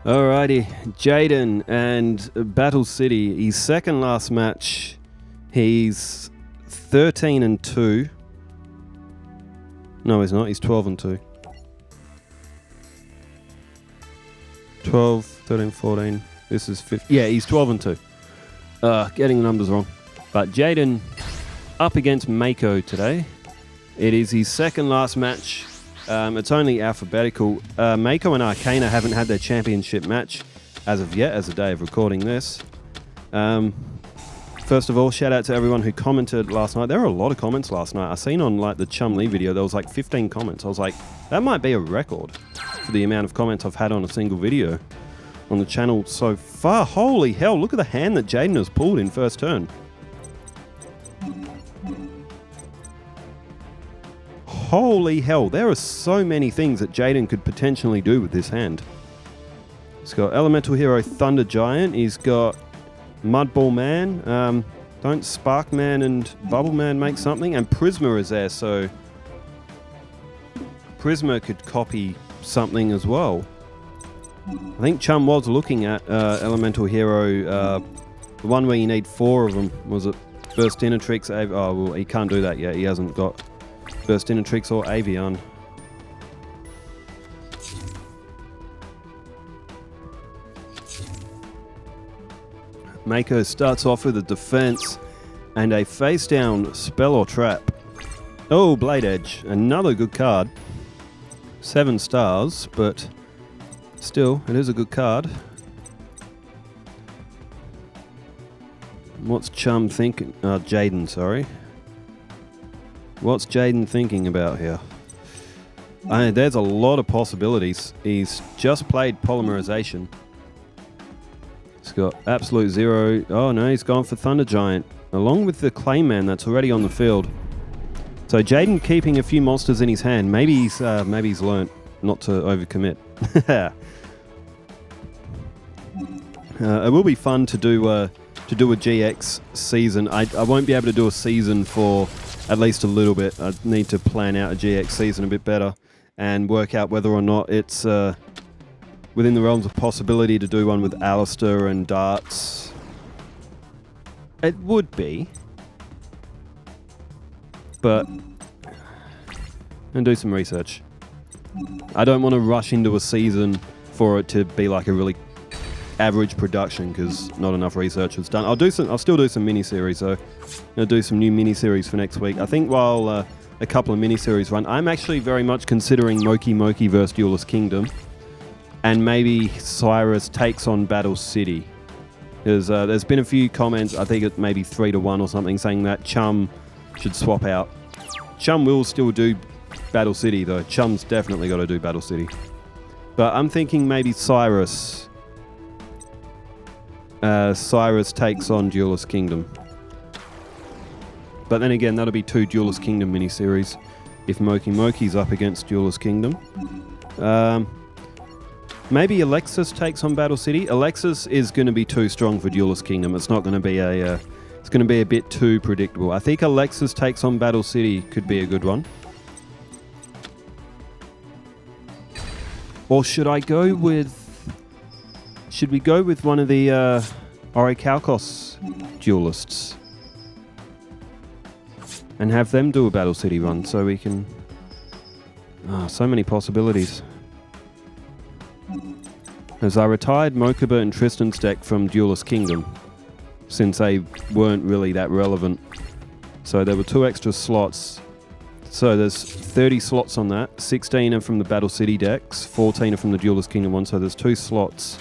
Alrighty, Jaden and Battle City. His second last match, he's 13-2. No, he's not. He's 12-2. 12, 13, 14. This is 15. Yeah, he's 12-2. Getting the numbers wrong. But Jaden up against Mako today. It is his second last match. It's only alphabetical. Mako and Arcana haven't had their championship match as of yet, as the day of recording this. First of all, shout out to everyone who commented last night. There were a lot of comments last night. I seen on like the Chum Lee video, there was like 15 comments. I was like, that might be a record for the amount of comments I've had on a single video on the channel so far. Holy hell, look at the hand that Jaden has pulled in first turn. Holy hell, there are so many things that Jaden could potentially do with this hand. He's got Elemental Hero Thunder Giant. He's got Mudball Man. Don't Spark Man and Bubble Man make something? And Prisma is there, so Prisma could copy something as well. I think Chum was looking at Elemental Hero, the one where you need 4 of them. Was it Burstinatrix? Oh, well, he can't do that yet. He hasn't got Burstinatrix or Avian. Mako starts off with a defense and a face down spell or trap. Oh, Blade Edge, another good card. 7 stars, but still, it is a good card. What's Chum thinking? Jaden, sorry. What's Jaden thinking about here? There's a lot of possibilities. He's just played Polymerization. He's got Absolute Zero. Oh no, he's gone for Thunder Giant, along with the Clayman that's already on the field. So Jaden keeping a few monsters in his hand. Maybe he's learnt not to overcommit. It will be fun to do a GX season. I won't be able to do a season for at least a little bit. I need to plan out a GX season a bit better and work out whether or not it's within the realms of possibility to do one with Alistair and Darts. It would be, but and do some research. I don't want to rush into a season for it to be like a really average production because not enough research was done. I'll still do some mini-series, so I'll do some new mini-series for next week. I think while a couple of mini-series run, I'm actually very much considering Moki versus Duelist Kingdom, and maybe Cyrus takes on Battle City. There's been a few comments, I think it may be 3-1 or something, saying that Chum should swap out. Chum will still do Battle City though. Chum's definitely got to do Battle City. But I'm thinking maybe Cyrus takes on Duelist Kingdom. But then again, that'll be 2 Duelist Kingdom miniseries if Moki's up against Duelist Kingdom. Maybe Alexis takes on Battle City. Alexis is going to be too strong for Duelist Kingdom. It's not going to be it's going to be a bit too predictable. I think Alexis takes on Battle City could be a good one. Or should we go with one of the Orichalcos duelists and have them do a Battle City run so we can... so many possibilities. As I retired Mokuba and Tristan's deck from Duelist Kingdom since they weren't really that relevant. So there were 2 extra slots. So there's 30 slots on that. 16 are from the Battle City decks, 14 are from the Duelist Kingdom one, so there's 2 slots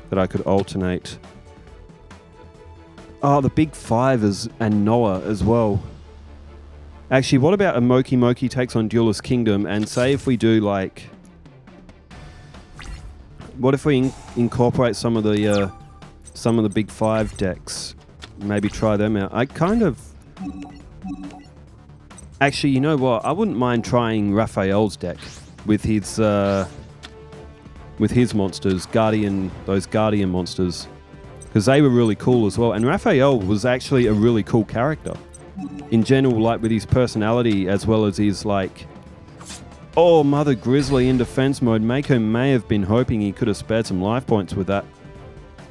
that I could alternate. Oh, the big 5 and Noah as well. Actually, what about a Moki takes on Duelist Kingdom, and say if we do like... What if we incorporate some of the big 5 decks? Maybe try them out. I kind of... Actually, you know what? I wouldn't mind trying Raphael's deck with his monsters, those Guardian monsters, because they were really cool as well. And Raphael was actually a really cool character in general, like with his personality as well as his like Oh, Mother Grizzly in defense mode. Mako may have been hoping he could have spared some life points with that.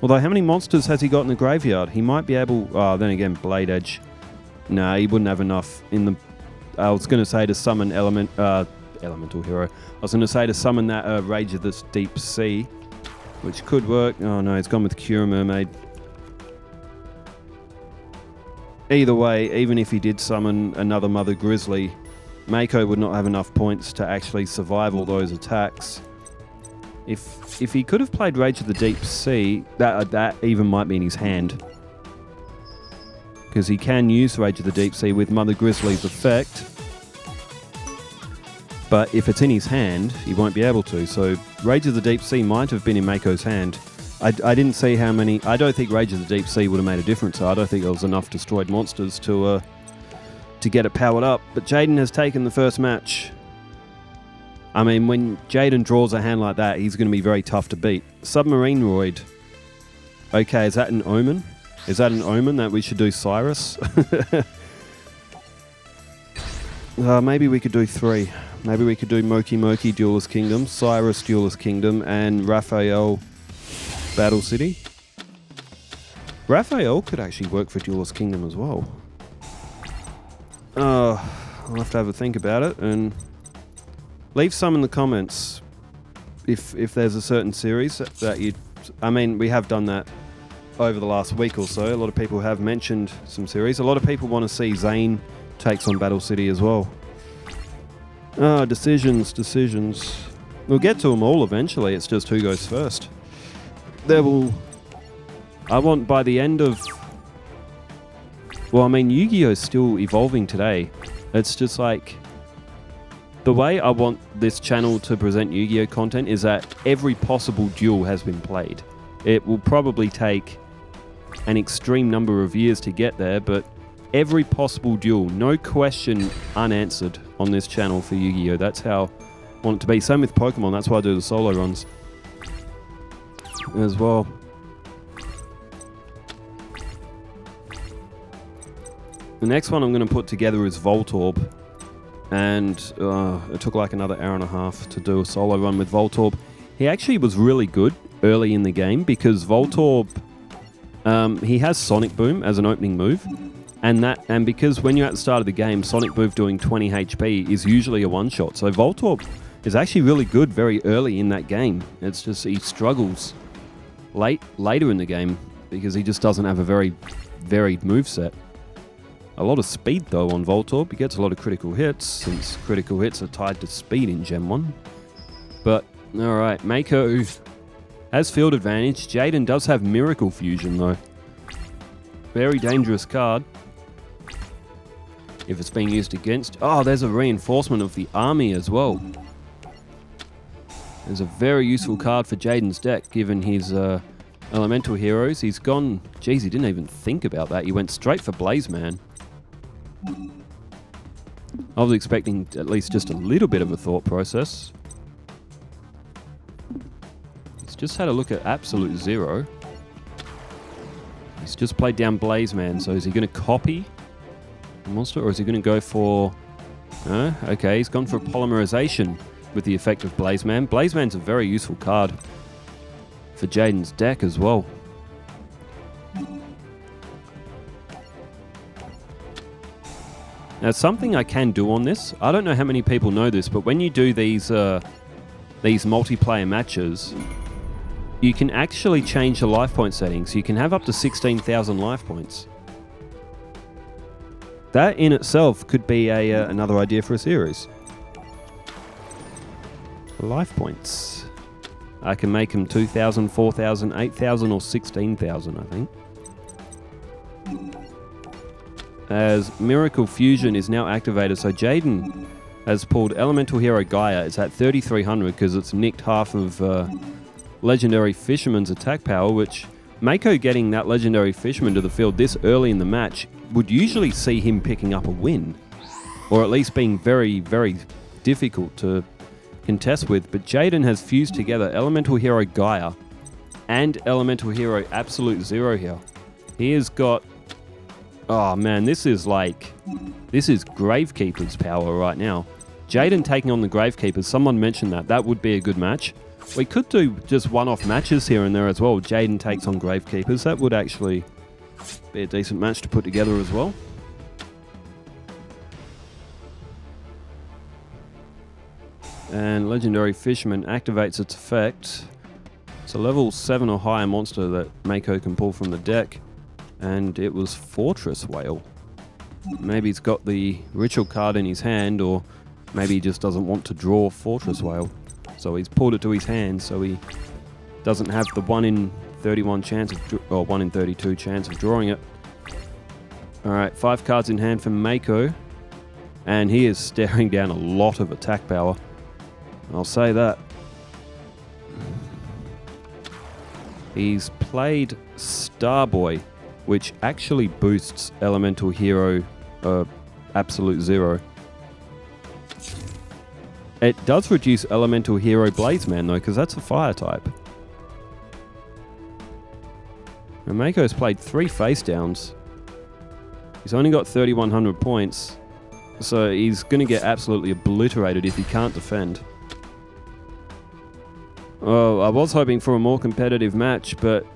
Although, how many monsters has he got in the graveyard? He might be able... Oh, then again, Blade Edge. Nah, he wouldn't have enough in the... I was going to say to summon Elemental Hero. I was going to say to summon that Rage of the Deep Sea, which could work. Oh no, he's gone with Cure Mermaid. Either way, even if he did summon another Mother Grizzly, Mako would not have enough points to actually survive all those attacks. If he could have played Rage of the Deep Sea, that even might be in his hand. Because he can use Rage of the Deep Sea with Mother Grizzly's effect. But if it's in his hand, he won't be able to. So Rage of the Deep Sea might have been in Mako's hand. I didn't see how many... I don't think Rage of the Deep Sea would have made a difference. I don't think there was enough destroyed monsters to get it powered up. But Jaden has taken the first match. I mean, when Jaden draws a hand like that, he's going to be very tough to beat. Submarine Roid. Okay, is that an omen? Is that an omen that we should do Cyrus? Maybe we could do 3. Maybe we could do Moki Moki Duelist Kingdom, Cyrus Duelist Kingdom, and Raphael Battle City. Raphael could actually work for Duelist Kingdom as well. I'll have to have a think about it, and leave some in the comments if there's a certain series that you... I mean, we have done that over the last week or so. A lot of people have mentioned some series. A lot of people want to see Zane takes on Battle City as well. Decisions. We'll get to them all eventually. It's just who goes first. I want by the end of... Well, I mean, Yu-Gi-Oh! Is still evolving today. It's just like... The way I want this channel to present Yu-Gi-Oh! Content is that every possible duel has been played. It will probably take an extreme number of years to get there, but every possible duel, no question unanswered on this channel for Yu-Gi-Oh! That's how I want it to be. Same with Pokemon, that's why I do the solo runs as well. The next one I'm going to put together is Voltorb, and it took like another hour and a half to do a solo run with Voltorb. He actually was really good early in the game because Voltorb, he has Sonic Boom as an opening move, and because when you're at the start of the game, Sonic Boom doing 20 HP is usually a one-shot. So Voltorb is actually really good very early in that game. It's just he struggles later in the game because he just doesn't have a very varied moveset. A lot of speed though on Voltorb. He gets a lot of critical hits since critical hits are tied to speed in Gen 1. But alright, Mako has field advantage. Jaden does have Miracle Fusion though. Very dangerous card if it's being used against... Oh, there's a reinforcement of the army as well. There's a very useful card for Jaden's deck given his elemental heroes. He's gone... Geez, he didn't even think about that. He went straight for Blaze Man. I was expecting at least just a little bit of a thought process. He's just had a look at Absolute Zero. He's just played down Blaze Man, so is he going to copy the monster or is he going to go for... okay, he's gone for Polymerization with the effect of Blaze Man. Blaze Man's a very useful card for Jaden's deck as well. Now, something I can do on this, I don't know how many people know this, but when you do these multiplayer matches, you can actually change the life point settings. You can have up to 16,000 life points. That in itself could be another idea for a series. Life points. I can make them 2,000, 4,000, 8,000 or 16,000, I think. As Miracle Fusion is now activated, so Jaden has pulled Elemental Hero Gaia. It's at 3,300 because it's nicked half of Legendary Fisherman's attack power, which Mako getting that Legendary Fisherman to the field this early in the match would usually see him picking up a win, or at least being very, very difficult to contest with. But Jaden has fused together Elemental Hero Gaia and Elemental Hero Absolute Zero here. He has got... Oh man, this is Gravekeeper's power right now. Jaden taking on the Gravekeepers. Someone mentioned that. That would be a good match. We could do just one-off matches here and there as well. Jaden takes on Gravekeepers. That would actually be a decent match to put together as well. And Legendary Fisherman activates its effect. It's a level 7 or higher monster that Mako can pull from the deck. And it was Fortress Whale. Maybe he's got the ritual card in his hand, or maybe he just doesn't want to draw Fortress Whale. So he's pulled it to his hand so he doesn't have the 1 in 31 chance or 1 in 32 chance of drawing it. Alright, 5 cards in hand for Mako. And he is staring down a lot of attack power. I'll say that. He's played Starboy, which actually boosts Elemental Hero Absolute 0. It does reduce Elemental Hero Blazeman though, because that's a fire type. And Mako's played 3 face downs. He's only got 3,100 points, so he's going to get absolutely obliterated if he can't defend. Oh, I was hoping for a more competitive match, but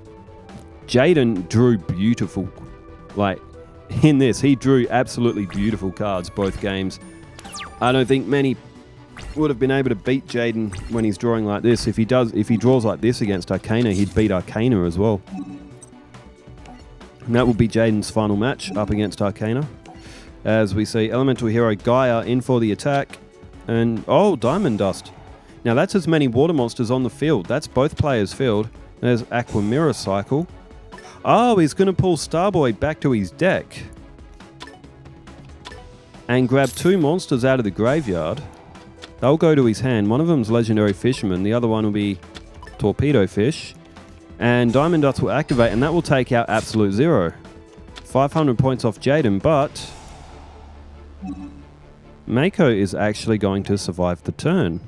Jaden drew beautiful. Like, in this, he drew absolutely beautiful cards both games. I don't think many would have been able to beat Jaden when he's drawing like this. If he draws like this against Arcana, he'd beat Arcana as well. And that will be Jaden's final match up against Arcana. As we see Elemental Hero Gaia in for the attack. And, oh, Diamond Dust. Now that's as many water monsters on the field. That's both players' field. There's Aqua Mirror Cycle. Oh, he's going to pull Starboy back to his deck. And grab 2 monsters out of the graveyard. They'll go to his hand. One of them's Legendary Fisherman. The other one will be Torpedo Fish. And Diamond Dust will activate, and that will take out Absolute 0. 500 points off Jaden, but Mako is actually going to survive the turn.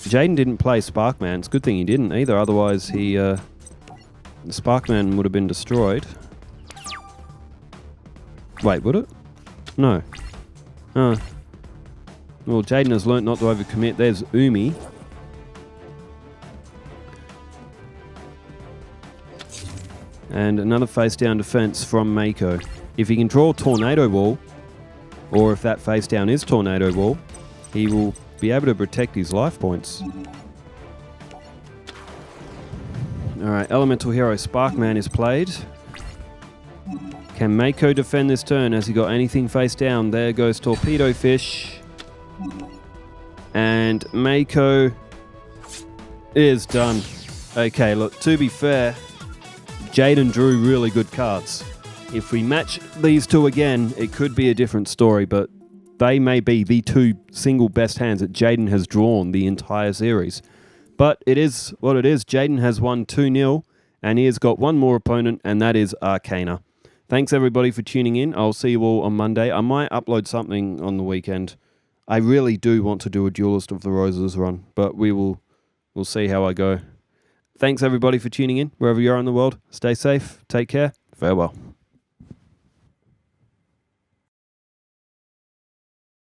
Jaden didn't play Sparkman. It's a good thing he didn't either, otherwise the Sparkman would have been destroyed. Wait, would it? No. Well, Jaden has learnt not to overcommit. There's Umi. And another face down defense from Mako. If he can draw Tornado Wall, or if that face down is Tornado Wall, he will be able to protect his life points. Alright, Elemental Hero Sparkman is played. Can Mako defend this turn? Has he got anything face down? There goes Torpedo Fish. And Mako is done. Okay, look, to be fair, Jaden drew really good cards. If we match these two again, it could be a different story, but they may be the 2 single best hands that Jaden has drawn the entire series. But it is what it is. Jaden has won 2-0, and he has got one more opponent, and that is Arcana. Thanks, everybody, for tuning in. I'll see you all on Monday. I might upload something on the weekend. I really do want to do a Duelist of the Roses run, but we'll see how I go. Thanks, everybody, for tuning in. Wherever you are in the world, stay safe, take care, farewell.